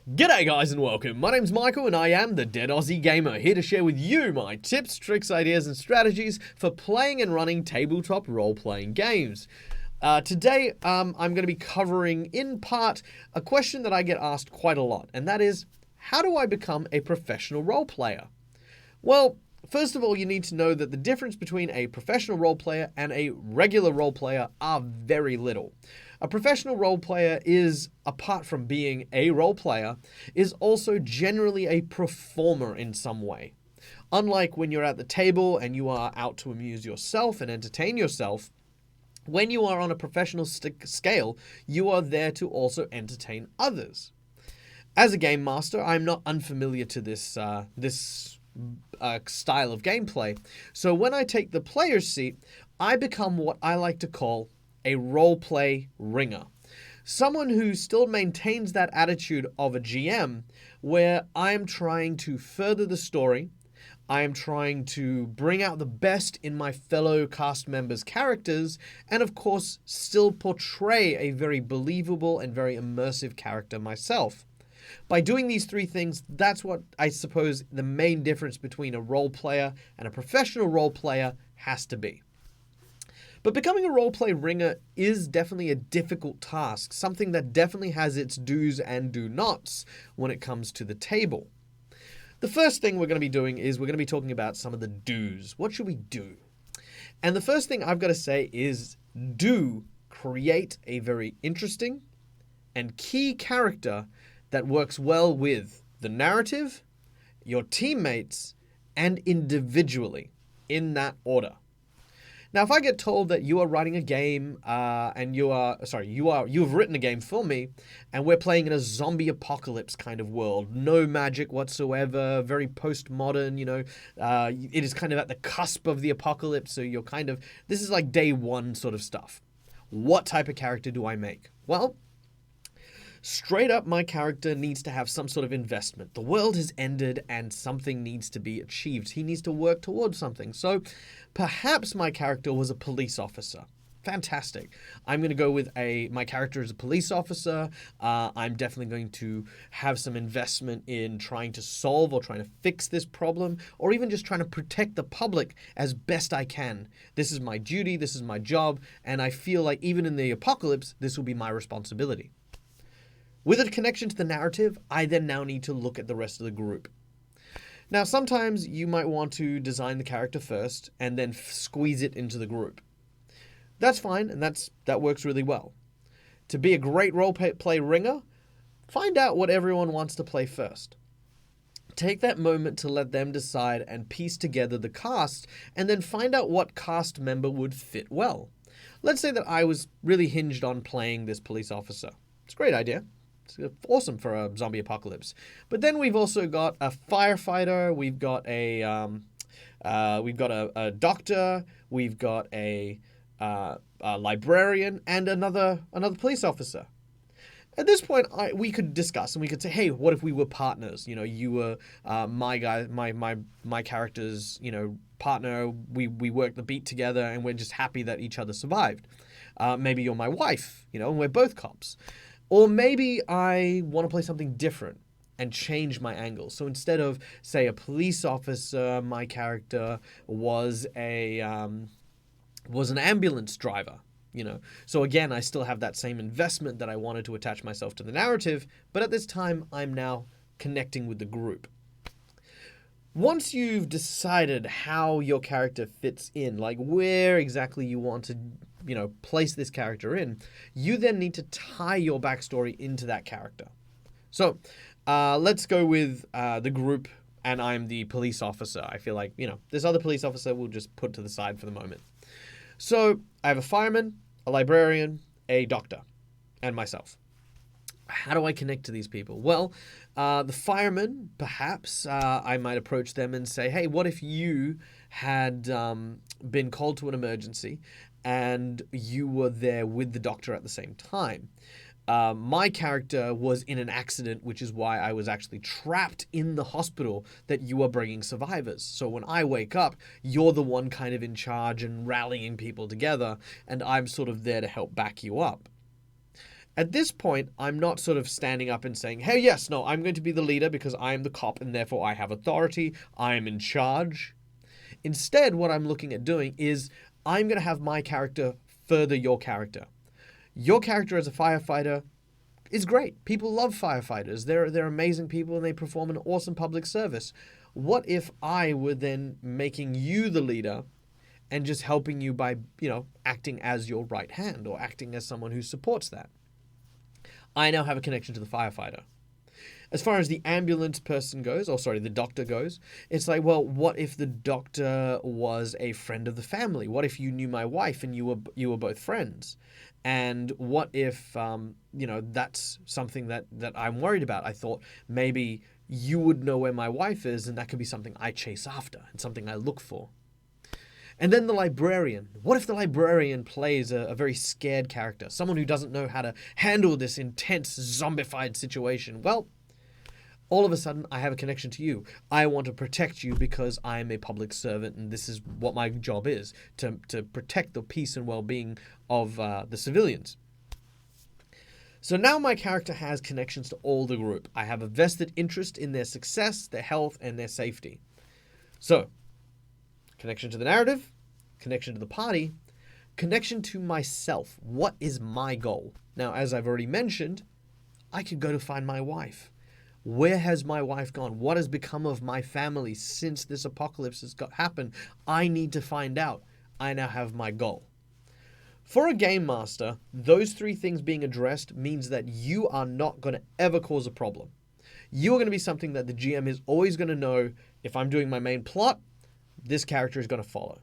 G'day guys and welcome, my name's Michael and I am the DeadAussieGamer, here to share with you my tips, tricks, ideas and strategies for playing and running tabletop role-playing games. Today I'm going to be covering in part a question that I get asked quite a lot, and that is, how do I become a professional role player? Well, first of all, you need to know that the difference between a professional role player and a regular role player are very little. A professional role player is, apart from being a role player, is also generally a performer in some way. Unlike when you're at the table and you are out to amuse yourself and entertain yourself, when you are on a professional scale, you are there to also entertain others. As a game master, I'm not unfamiliar to this style of gameplay. So when I take the player's seat, I become what I like to call a roleplay ringer. Someone who still maintains that attitude of a GM, where I am trying to further the story, I am trying to bring out the best in my fellow cast members' characters, and of course, still portray a very believable and very immersive character myself. By doing these three things, that's what I suppose the main difference between a role player and a professional role player has to be. But becoming a roleplay ringer is definitely a difficult task, something that definitely has its do's and do nots when it comes to the table. The first thing we're going to be doing is we're going to be talking about some of the do's. What should we do? And the first thing I've got to say is do create a very interesting and key character that works well with the narrative, your teammates, and individually, in that order. Now, if I get told that you are writing a game, and you've written a game for me, and we're playing in a zombie apocalypse kind of world, no magic whatsoever, very postmodern, it is kind of at the cusp of the apocalypse, so this is like day one sort of stuff. What type of character do I make? Well, straight up, my character needs to have some sort of investment. The world has ended and something needs to be achieved. He needs to work towards something. So perhaps my character was a police officer. Fantastic. I'm going to go with my character as a police officer. I'm definitely going to have some investment in trying to solve or trying to fix this problem, or even just trying to protect the public as best I can. This is my duty, this is my job, and I feel like even in the apocalypse, this will be my responsibility. With a connection to the narrative, I then now need to look at the rest of the group. Now, sometimes you might want to design the character first and then squeeze it into the group. That's fine, and that works really well. To be a great roleplay ringer, find out what everyone wants to play first. Take that moment to let them decide and piece together the cast, and then find out what cast member would fit well. Let's say that I was really hinged on playing this police officer. It's a great idea. It's awesome for a zombie apocalypse. But then we've also got a firefighter, we've got a doctor, we've got a librarian, and another police officer. At this point, we could discuss and we could say, hey, what if we were partners? You were my guy, my character's partner. We worked the beat together, and we're just happy that each other survived. Maybe you're my wife, and we're both cops. Or maybe I want to play something different and change my angle. So instead of, say, a police officer, my character was an ambulance driver. So again, I still have that same investment that I wanted to attach myself to the narrative, but at this time, I'm now connecting with the group. Once you've decided how your character fits in, like where exactly you want to place this character in, you then need to tie your backstory into that character. So let's go with the group, and I'm the police officer. I feel like, this other police officer we'll just put to the side for the moment. So I have a fireman, a librarian, a doctor, and myself. How do I connect to these people? Well, the firemen, perhaps, I might approach them and say, hey, what if you had been called to an emergency and you were there with the doctor at the same time? My character was in an accident, which is why I was actually trapped in the hospital that you are bringing survivors. So when I wake up, you're the one kind of in charge and rallying people together, and I'm sort of there to help back you up. At this point, I'm not sort of standing up and saying, hey, yes, no, I'm going to be the leader because I am the cop and therefore I have authority. I am in charge. Instead, what I'm looking at doing is I'm going to have my character further your character. Your character as a firefighter is great. People love firefighters. They're amazing people and they perform an awesome public service. What if I were then making you the leader and just helping you by, acting as your right hand or acting as someone who supports that? I now have a connection to the firefighter. As far as the ambulance person goes, the doctor goes, it's like, well, what if the doctor was a friend of the family? What if you knew my wife and you were both friends? And what if, that's something that I'm worried about? I thought maybe you would know where my wife is and that could be something I chase after and something I look for. And then the librarian. What if the librarian plays a very scared character? Someone who doesn't know how to handle this intense zombified situation. Well, all of a sudden, I have a connection to you. I want to protect you because I am a public servant and this is what my job is, to protect the peace and well-being of the civilians. So now my character has connections to all the group. I have a vested interest in their success, their health, and their safety. So, connection to the narrative, connection to the party, connection to myself. What is my goal? Now, as I've already mentioned, I could go to find my wife. Where has my wife gone? What has become of my family since this apocalypse has happened? I need to find out. I now have my goal. For a game master, those three things being addressed means that you are not going to ever cause a problem. You are going to be something that the GM is always going to know. If I'm doing my main plot, this character is going to follow.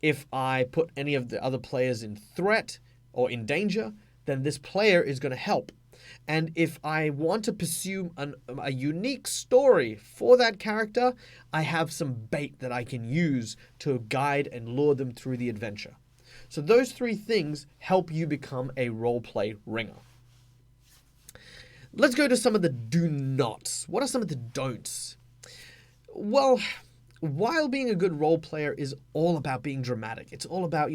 If I put any of the other players in threat or in danger, then this player is going to help. And if I want to pursue a unique story for that character, I have some bait that I can use to guide and lure them through the adventure. So those three things help you become a roleplay ringer. Let's go to some of the do-nots. What are some of the don'ts? Well, while being a good role player is all about being dramatic, it's all about,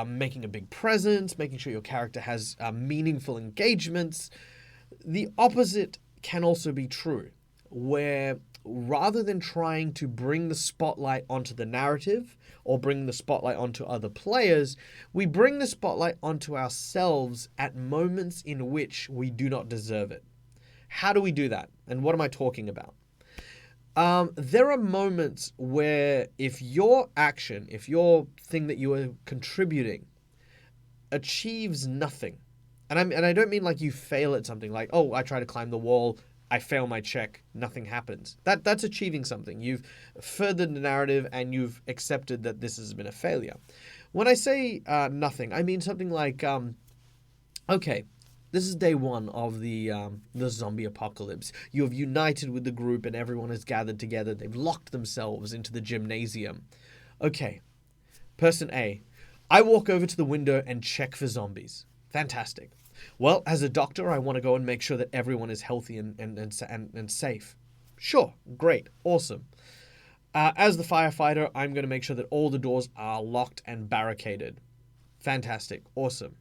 making a big presence, making sure your character has meaningful engagements. The opposite can also be true, where rather than trying to bring the spotlight onto the narrative or bring the spotlight onto other players, we bring the spotlight onto ourselves at moments in which we do not deserve it. How do we do that? And what am I talking about? There are moments where if your action, if your thing that you are contributing achieves nothing, and I don't mean like you fail at something like, oh, I try to climb the wall, I fail my check, nothing happens. That's achieving something. You've furthered the narrative and you've accepted that this has been a failure. When I say nothing, I mean something like, okay, this is day one of the zombie apocalypse. You have united with the group and everyone has gathered together. They've locked themselves into the gymnasium. Okay, person A, I walk over to the window and check for zombies. Fantastic. Well, as a doctor, I want to go and make sure that everyone is healthy and safe. Sure, great, awesome. As the firefighter, I'm going to make sure that all the doors are locked and barricaded. Fantastic, awesome.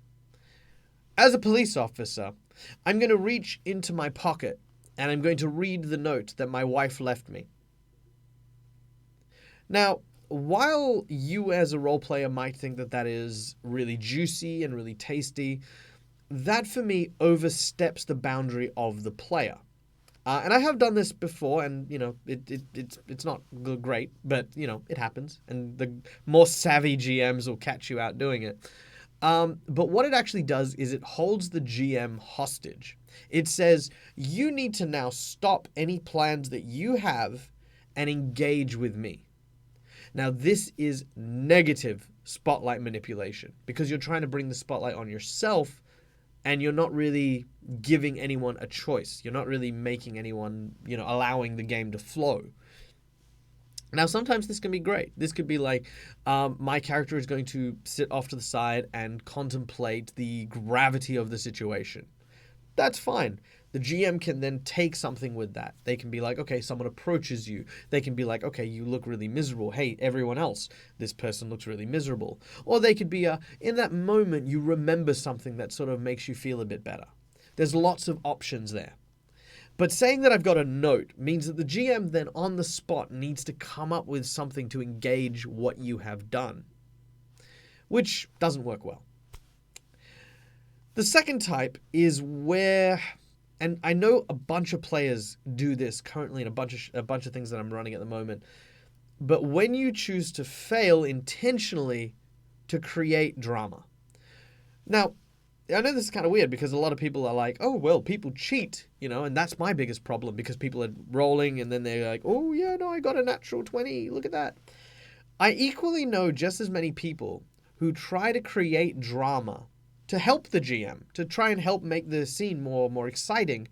As a police officer, I'm going to reach into my pocket and I'm going to read the note that my wife left me. Now, while you as a role player might think that that is really juicy and really tasty, that for me oversteps the boundary of the player. And I have done this before, and it's not great, but it happens, and the more savvy GMs will catch you out doing it. But what it actually does is it holds the GM hostage. It says, you need to now stop any plans that you have and engage with me. Now, this is negative spotlight manipulation because you're trying to bring the spotlight on yourself and you're not really giving anyone a choice. You're not really making anyone, allowing the game to flow. Now, sometimes this can be great. This could be like, my character is going to sit off to the side and contemplate the gravity of the situation. That's fine. The GM can then take something with that. They can be like, okay, someone approaches you. They can be like, okay, you look really miserable. Hey, everyone else, this person looks really miserable. Or they could be, in that moment, you remember something that sort of makes you feel a bit better. There's lots of options there. But saying that I've got a note means that the GM then on the spot needs to come up with something to engage what you have done, which doesn't work well. The second type is where, and I know a bunch of players do this currently in a bunch of things that I'm running at the moment, but when you choose to fail intentionally to create drama. Now, I know this is kind of weird because a lot of people are like, oh, well, people cheat, and that's my biggest problem because people are rolling and then they're like, oh, yeah, no, I got a natural 20. Look at that. I equally know just as many people who try to create drama to help the GM, to try and help make the scene more exciting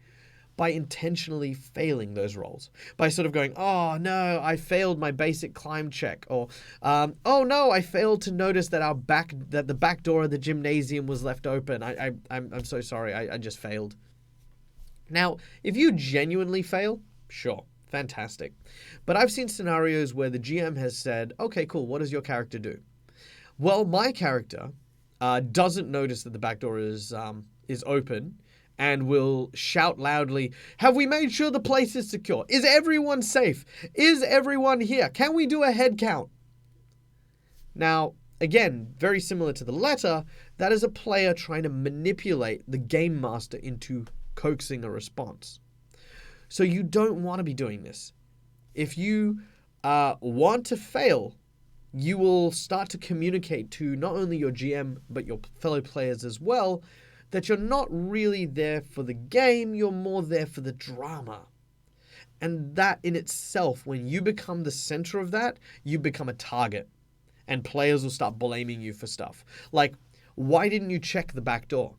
by intentionally failing those rolls. By sort of going, oh no, I failed my basic climb check. Or, oh no, I failed to notice that the back door of the gymnasium was left open. I'm so sorry, I just failed. Now, if you genuinely fail, sure, fantastic. But I've seen scenarios where the GM has said, okay, cool, what does your character do? Well, my character doesn't notice that the back door is open and will shout loudly, have we made sure the place is secure? Is everyone safe? Is everyone here? Can we do a head count? Now, again, very similar to the letter, that is a player trying to manipulate the game master into coaxing a response. So you don't want to be doing this. If you want to fail, you will start to communicate to not only your GM, but your fellow players as well, that you're not really there for the game, you're more there for the drama. And that in itself, when you become the center of that, you become a target. And players will start blaming you for stuff. Like, why didn't you check the back door?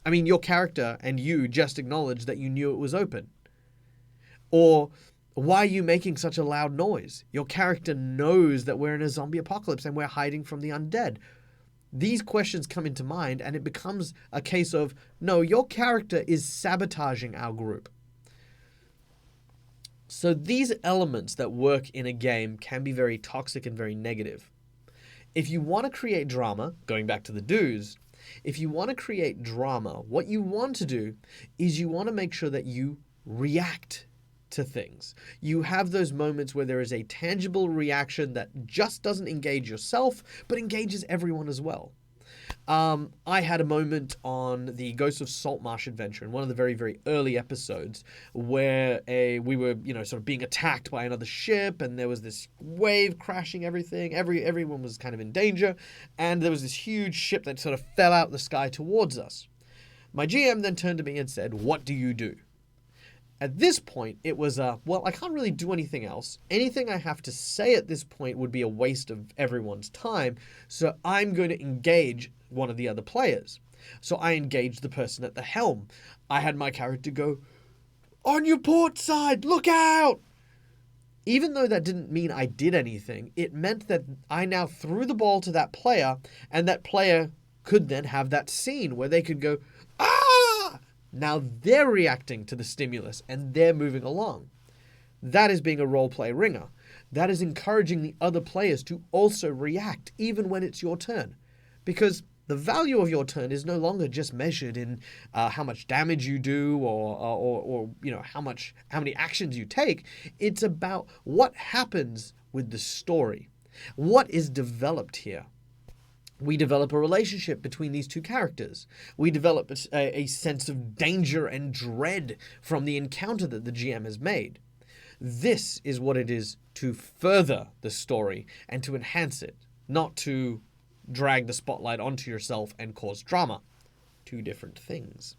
I mean, your character and you just acknowledged that you knew it was open. Or, why are you making such a loud noise? Your character knows that we're in a zombie apocalypse and we're hiding from the undead. These questions come into mind and it becomes a case of, no, your character is sabotaging our group. So these elements that work in a game can be very toxic and very negative. If you want to create drama, going back to the do's, if you want to create drama, what you want to do is you want to make sure that you react to things. You have those moments where there is a tangible reaction that just doesn't engage yourself, but engages everyone as well. I had a moment on the Ghost of Saltmarsh adventure in one of the very, very early episodes where we were, sort of being attacked by another ship and there was this wave crashing everything. Everyone was kind of in danger and there was this huge ship that sort of fell out of the sky towards us. My GM then turned to me and said, "What do you do?" At this point, it was well, I can't really do anything else. Anything I have to say at this point would be a waste of everyone's time, so I'm going to engage one of the other players. So I engaged the person at the helm. I had my character go, "On your port side, look out!" Even though that didn't mean I did anything, it meant that I now threw the ball to that player, and that player could then have that scene where they could go, "Ah!" Now they're reacting to the stimulus and they're moving along. That is being a roleplay ringer. That is encouraging the other players to also react even when it's your turn. Because the value of your turn is no longer just measured in how much damage you do or how many actions you take. It's about what happens with the story. What is developed here? We develop a relationship between these two characters. We develop a sense of danger and dread from the encounter that the GM has made. This is what it is to further the story and to enhance it, not to drag the spotlight onto yourself and cause drama. Two different things.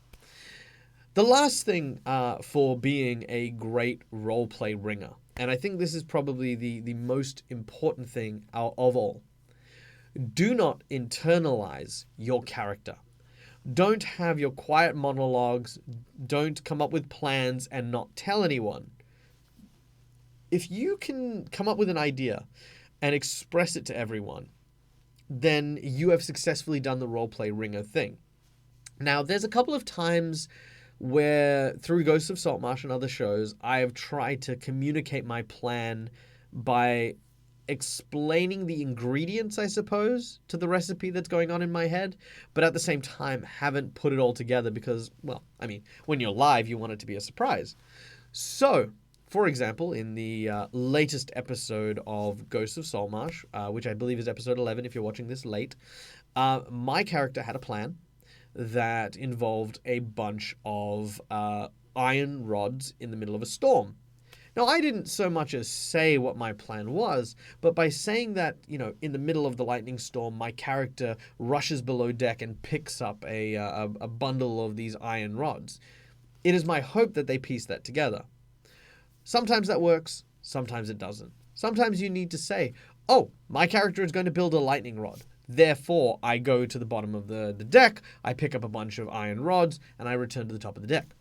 The last thing for being a great roleplay ringer, and I think this is probably the most important thing of all, do not internalize your character. Don't have your quiet monologues. Don't come up with plans and not tell anyone. If you can come up with an idea and express it to everyone, then you have successfully done the roleplay ringer thing. Now, there's a couple of times where through Ghosts of Saltmarsh and other shows, I have tried to communicate my plan by explaining the ingredients, I suppose, to the recipe that's going on in my head, but at the same time haven't put it all together because, well, I mean, when you're live, you want it to be a surprise. So, for example, in the latest episode of Ghosts of Saltmarsh, which I believe is episode 11 if you're watching this late, my character had a plan that involved a bunch of iron rods in the middle of a storm. Now, I didn't so much as say what my plan was, but by saying that, you know, in the middle of the lightning storm, my character rushes below deck and picks up a bundle of these iron rods, it is my hope that they piece that together. Sometimes that works, sometimes it doesn't. Sometimes you need to say, oh, my character is going to build a lightning rod. Therefore, I go to the bottom of the deck, I pick up a bunch of iron rods, and I return to the top of the deck.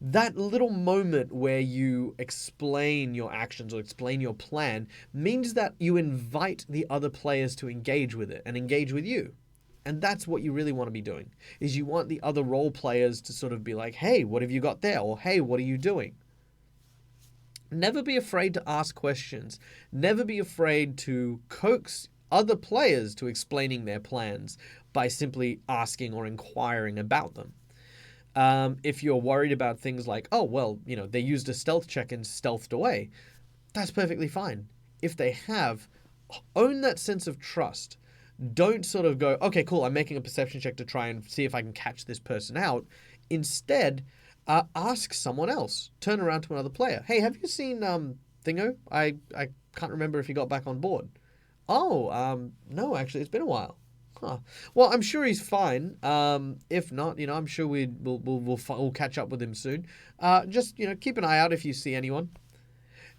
That little moment where you explain your actions or explain your plan means that you invite the other players to engage with it and engage with you. And that's what you really want to be doing, is you want the other role players to sort of be like, hey, what have you got there? Or hey, what are you doing? Never be afraid to ask questions. Never be afraid to coax other players to explaining their plans by simply asking or inquiring about them. If you're worried about things like, oh, well, you know, they used a stealth check and stealthed away, that's perfectly fine. If they have, own that sense of trust. Don't sort of go, okay, cool, I'm making a perception check to try and see if I can catch this person out. Instead, ask someone else. Turn around to another player. Hey, have you seen Thingo? I can't remember if he got back on board. Oh, no, actually, it's been a while. Huh. Well, I'm sure he's fine. If not, you know, I'm sure we'll catch up with him soon. Just, you know, keep an eye out if you see anyone.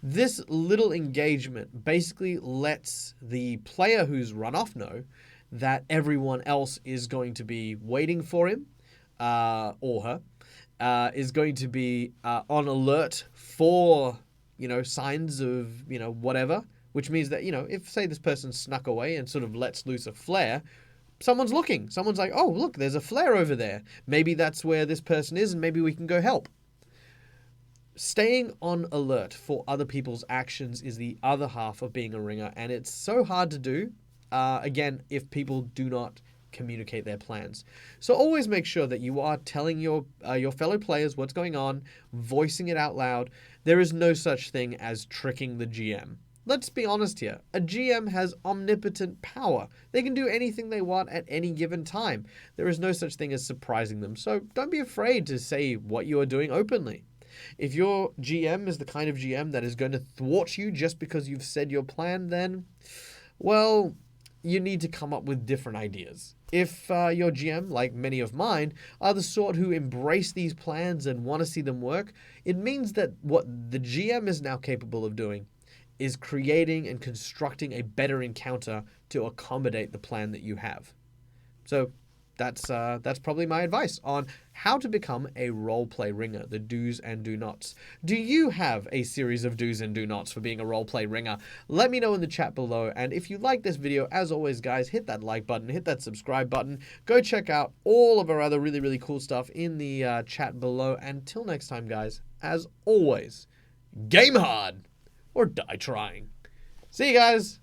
This little engagement basically lets the player who's run off know that everyone else is going to be waiting for him, or her, is going to be on alert for, you know, signs of, you know, whatever, which means that, you know, if, say, this person snuck away and sort of lets loose a flare, someone's looking. Someone's like, oh, look, there's a flare over there. Maybe that's where this person is and maybe we can go help. Staying on alert for other people's actions is the other half of being a ringer, and it's so hard to do, again, if people do not communicate their plans. So always make sure that you are telling your fellow players what's going on, voicing it out loud. There is no such thing as tricking the GM. Let's be honest here. A GM has omnipotent power. They can do anything they want at any given time. There is no such thing as surprising them. So don't be afraid to say what you are doing openly. If your GM is the kind of GM that is going to thwart you just because you've said your plan, then, well, you need to come up with different ideas. If your GM, like many of mine, are the sort who embrace these plans and want to see them work, it means that what the GM is now capable of doing is creating and constructing a better encounter to accommodate the plan that you have. So that's probably my advice on how to become a roleplay ringer, the do's and do nots. Do you have a series of do's and do nots for being a roleplay ringer? Let me know in the chat below, and if you like this video, as always, guys, hit that like button, hit that subscribe button, go check out all of our other really, really cool stuff in the chat below. Until next time, guys, as always, game hard or die trying. See you guys.